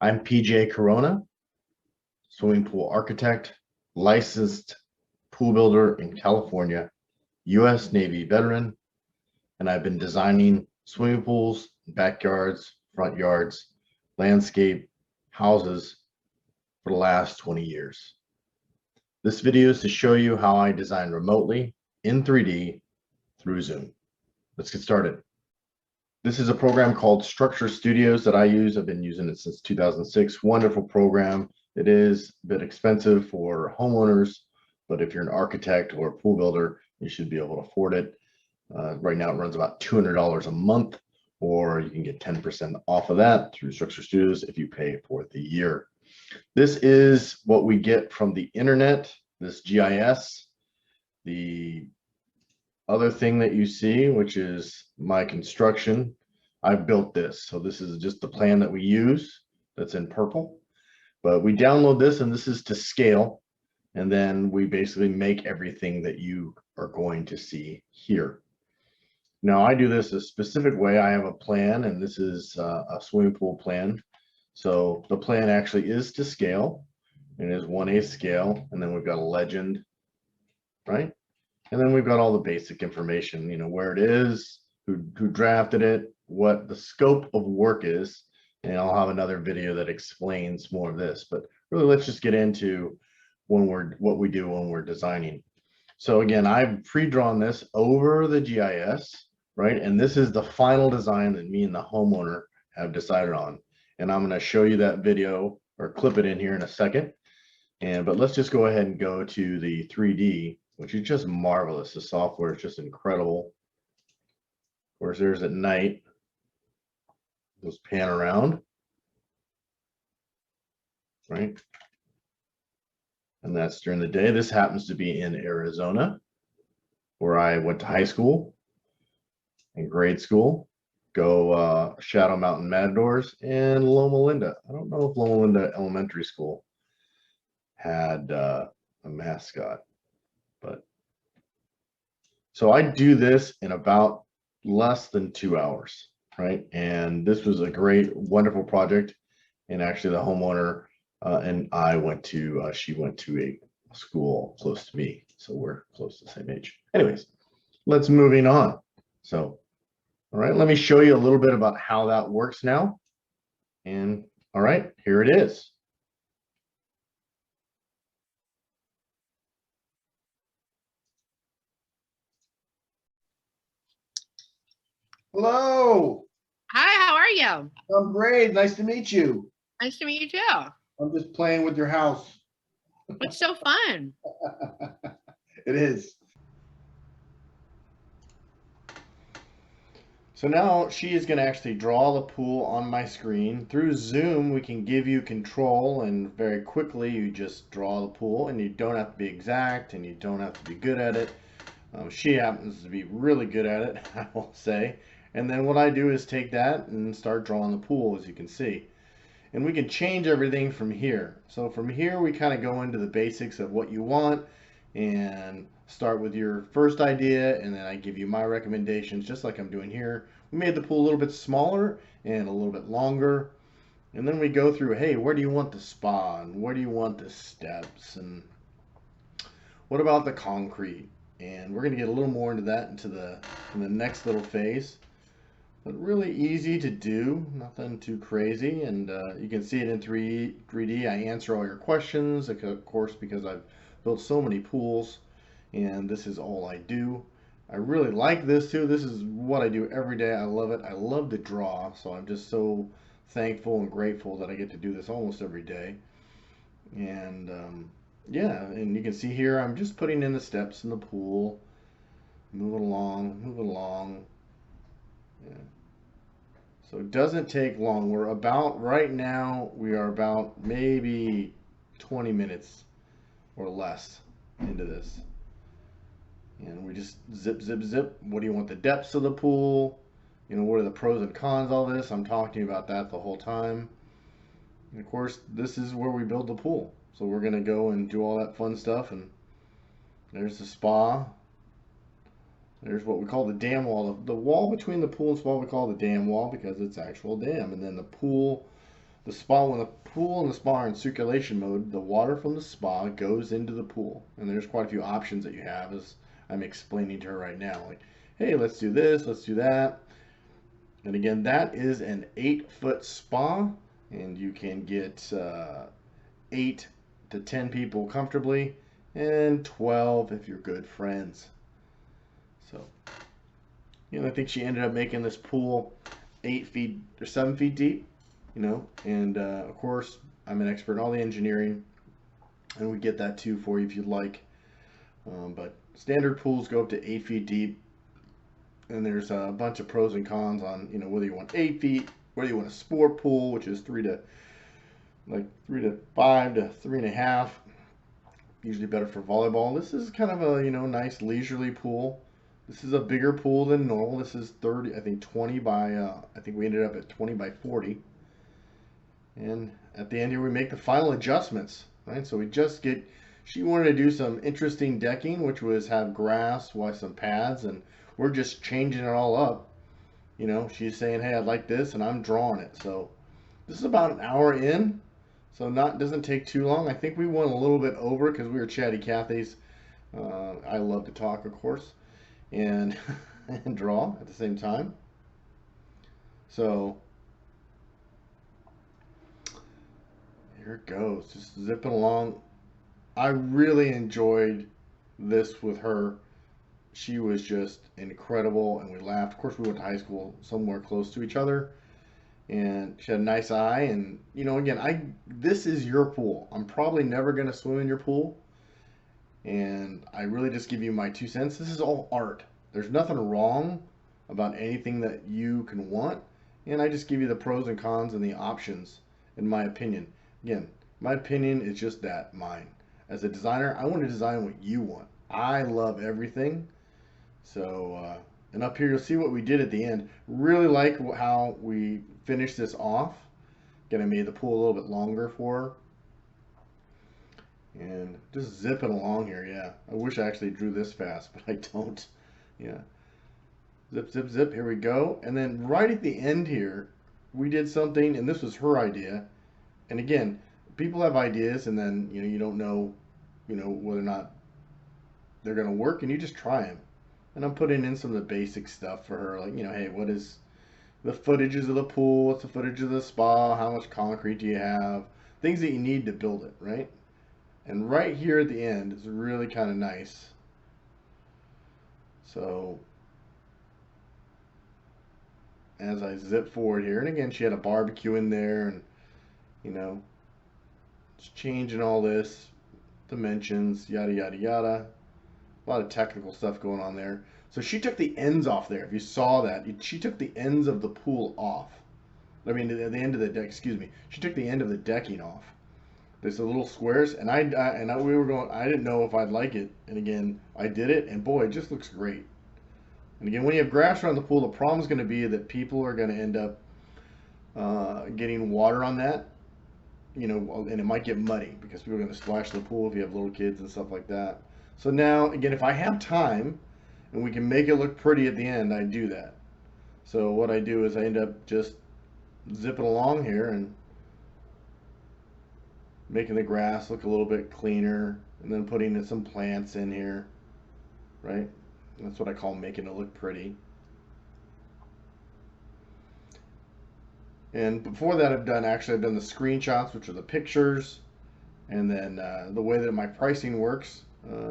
I'm PJ Corona, swimming pool architect, licensed pool builder in California, U.S. Navy veteran, and I've been designing swimming pools, backyards, front yards, landscape, houses for the last 20 years. This video is to show you how I design remotely in 3D through Zoom. Let's get started. This is a program called Structure Studios that I use. I've been using it since 2006. Wonderful program. It is a bit expensive for homeowners, but if you're an architect or a pool builder, you should be able to afford it. Right now it runs about $200 a month, or you can get 10% off of that through Structure Studios if you pay for the year. This is what we get from the internet, this GIS. The other thing that you see, which is my construction, I've built this. So this is just the plan that we use that's in purple. But we download this, and this is to scale. And then we basically make everything that you are going to see here. Now, I do this a specific way. I have a plan, and this is a swimming pool plan. So the plan actually is to scale. It is 1/8 scale. And then we've got a legend, right? And then we've got all the basic information, where it is, who drafted it, what the scope of work is. And I'll have another video that explains more of this. But really, let's just get into what we do when we're designing. So again, I've pre-drawn this over the GIS, right? And this is the final design that me and the homeowner have decided on. And I'm going to show you that video or clip it in here in a second. But let's just go ahead and go to the 3D, which is just marvelous. The software is just incredible. Of course, there's at night. Let's pan around, right? And that's during the day. This happens to be in Arizona, where I went to high school and grade school. Go Shadow Mountain Matadors and Loma Linda. I don't know if Loma Linda Elementary School had a mascot. But so I do this in about less than 2 hours, right? And this was a great, wonderful project. And actually the homeowner and I went to, she went to a school close to me. So we're close to the same age. Anyways, let's moving on. So, all right, let me show you a little bit about how that works now. And all right, here it is. Hello. Hi, how are you? I'm great. Nice to meet you. Nice to meet you too. I'm just playing with your house. It's so fun. It is. So now she is going to actually draw the pool on my screen. Through Zoom, we can give you control, and very quickly you just draw the pool, and you don't have to be exact, and you don't have to be good at it. She happens to be really good at it, I will say. And then what I do is take that and start drawing the pool, as you can see. And we can change everything from here. So from here, we kind of go into the basics of what you want and start with your first idea, and then I give you my recommendations, just like I'm doing here. We made the pool a little bit smaller and a little bit longer. And then we go through, hey, where do you want the spa? And where do you want the steps? And what about the concrete? And we're going to get a little more into that in the next little phase. But really easy to do, nothing too crazy. And you can see it in 3D. I answer all your questions, of course, because I've built so many pools, and this is all I do. I really like this too. This is what I do every day. I love it. I love to draw, so I'm just so thankful and grateful that I get to do this almost every day. And yeah, and you can see here I'm just putting in the steps in the pool, moving along. Yeah. So it doesn't take long. We're about, right now, we are about maybe 20 minutes or less into this. And we just zip. What do you want the depths of the pool? What are the pros and cons of all this? I'm talking to you about that the whole time. And of course, this is where we build the pool. So we're going to go and do all that fun stuff. And there's the spa. There's what we call the dam wall. The wall between the pool and spa we call the dam wall because it's actual dam. And then the pool The spa, when the pool and the spa are in circulation mode, the water from the spa goes into the pool. And there's quite a few options that you have, as I'm explaining to her right now. Like, hey, let's do this, let's do that. And again, that is an 8-foot spa, and you can get 8 to 10 people comfortably, and 12 if you're good friends. So, I think she ended up making this pool 8 feet or 7 feet deep, and of course, I'm an expert in all the engineering, and we get that too for you if you'd like. But standard pools go up to 8 feet deep, and there's a bunch of pros and cons on whether you want 8 feet, whether you want a sport pool, which is 3 to 5 to 3.5. Usually better for volleyball. This is kind of a nice leisurely pool. This is a bigger pool than normal. This is 30, I think 20 by I think we ended up at 20 by 40. And at the end here we make the final adjustments, right? So we just get, she wanted to do some interesting decking, which was have grass with some pads, and we're just changing it all up. She's saying, hey, I'd like this, and I'm drawing it. So this is about an hour in, so doesn't take too long. I think we went a little bit over because we were chatty Cathy's. I love to talk, of course, and and draw at the same time. So here it goes, just zipping along. I really enjoyed this with her. She was just incredible, and we laughed. Of course, we went to high school somewhere close to each other, and she had a nice eye. And again, this is your pool. I'm probably never going to swim in your pool, and I really just give you my 2 cents. This is all art. There's nothing wrong about anything that you can want, and I just give you the pros and cons and the options, in my opinion. Again, my opinion is just that, mine. As a designer, I want to design what you want. I love everything. So, and up here you'll see what we did at the end. Really like how we finished this off. Again, I made the pool a little bit longer for her. And just zipping along here, yeah. I wish I actually drew this fast, but I don't. Yeah. Zip, zip, zip, here we go. And then right at the end here, we did something, and this was her idea. And again, people have ideas, and then, you don't know, whether or not they're going to work, and you just try them. And I'm putting in some of the basic stuff for her, like, hey, what is the footages of the pool? What's the footage of the spa? How much concrete do you have? Things that you need to build it, right? And right here at the end is really kind of nice. So as I zip forward here, and again, she had a barbecue in there, and just changing all this, dimensions, yada, yada, yada. A lot of technical stuff going on there. So she took the ends off there. If you saw that, she took the ends of the pool off. I mean, at the end of the deck, excuse me. She took the end of the decking off. There's the little squares, and we were going. I didn't know if I'd like it, and again, I did it, and boy, it just looks great. And again, when you have grass around the pool, the problem is going to be that people are going to end up getting water on that, and it might get muddy because people are going to splash the pool if you have little kids and stuff like that. So now, again, if I have time and we can make it look pretty at the end, I do that. So what I do is I end up just zipping along here and making the grass look a little bit cleaner, and then putting in some plants in here, right? That's what I call making it look pretty. And before that, I've done the screenshots, which are the pictures, and then the way that my pricing works,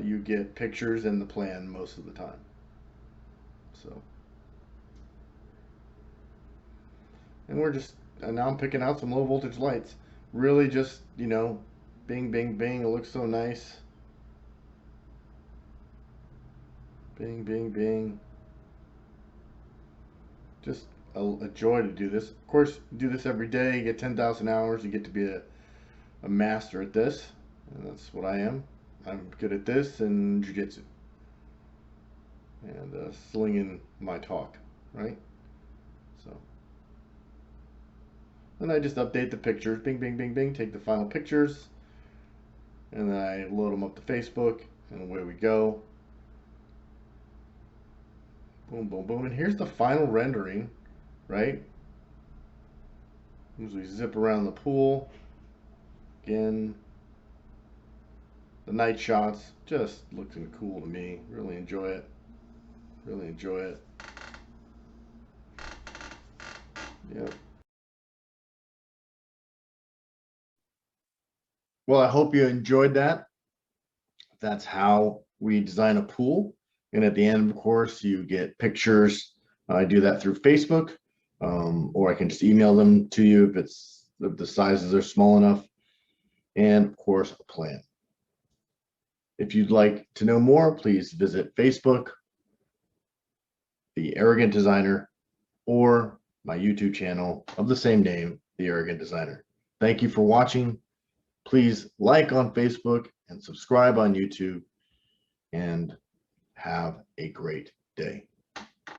you get pictures and the plan most of the time. So, and now I'm picking out some low voltage lights. Really just, bing, bing, bing. It looks so nice. Bing, bing, bing. Just a joy to do this. Of course, do this every day. You get 10,000 hours. You get to be a master at this. And that's what I am. I'm good at this and jiu-jitsu. And slinging my talk, right? So. Then I just update the pictures. Bing, bing, bing, bing. Take the final pictures. And then I load them up to Facebook. And away we go. Boom, boom, boom. And here's the final rendering, right? As we zip around the pool, again, the night shots just looking cool to me. Really enjoy it. Really enjoy it. Yep. Well, I hope you enjoyed that. That's how we design a pool. And at the end, of course, you get pictures. I do that through Facebook, or I can just email them to you if the sizes are small enough. And of course, a plan. If you'd like to know more, please visit Facebook, The Arrogant Designer, or my YouTube channel of the same name, The Arrogant Designer. Thank you for watching. Please like on Facebook and subscribe on YouTube, and have a great day.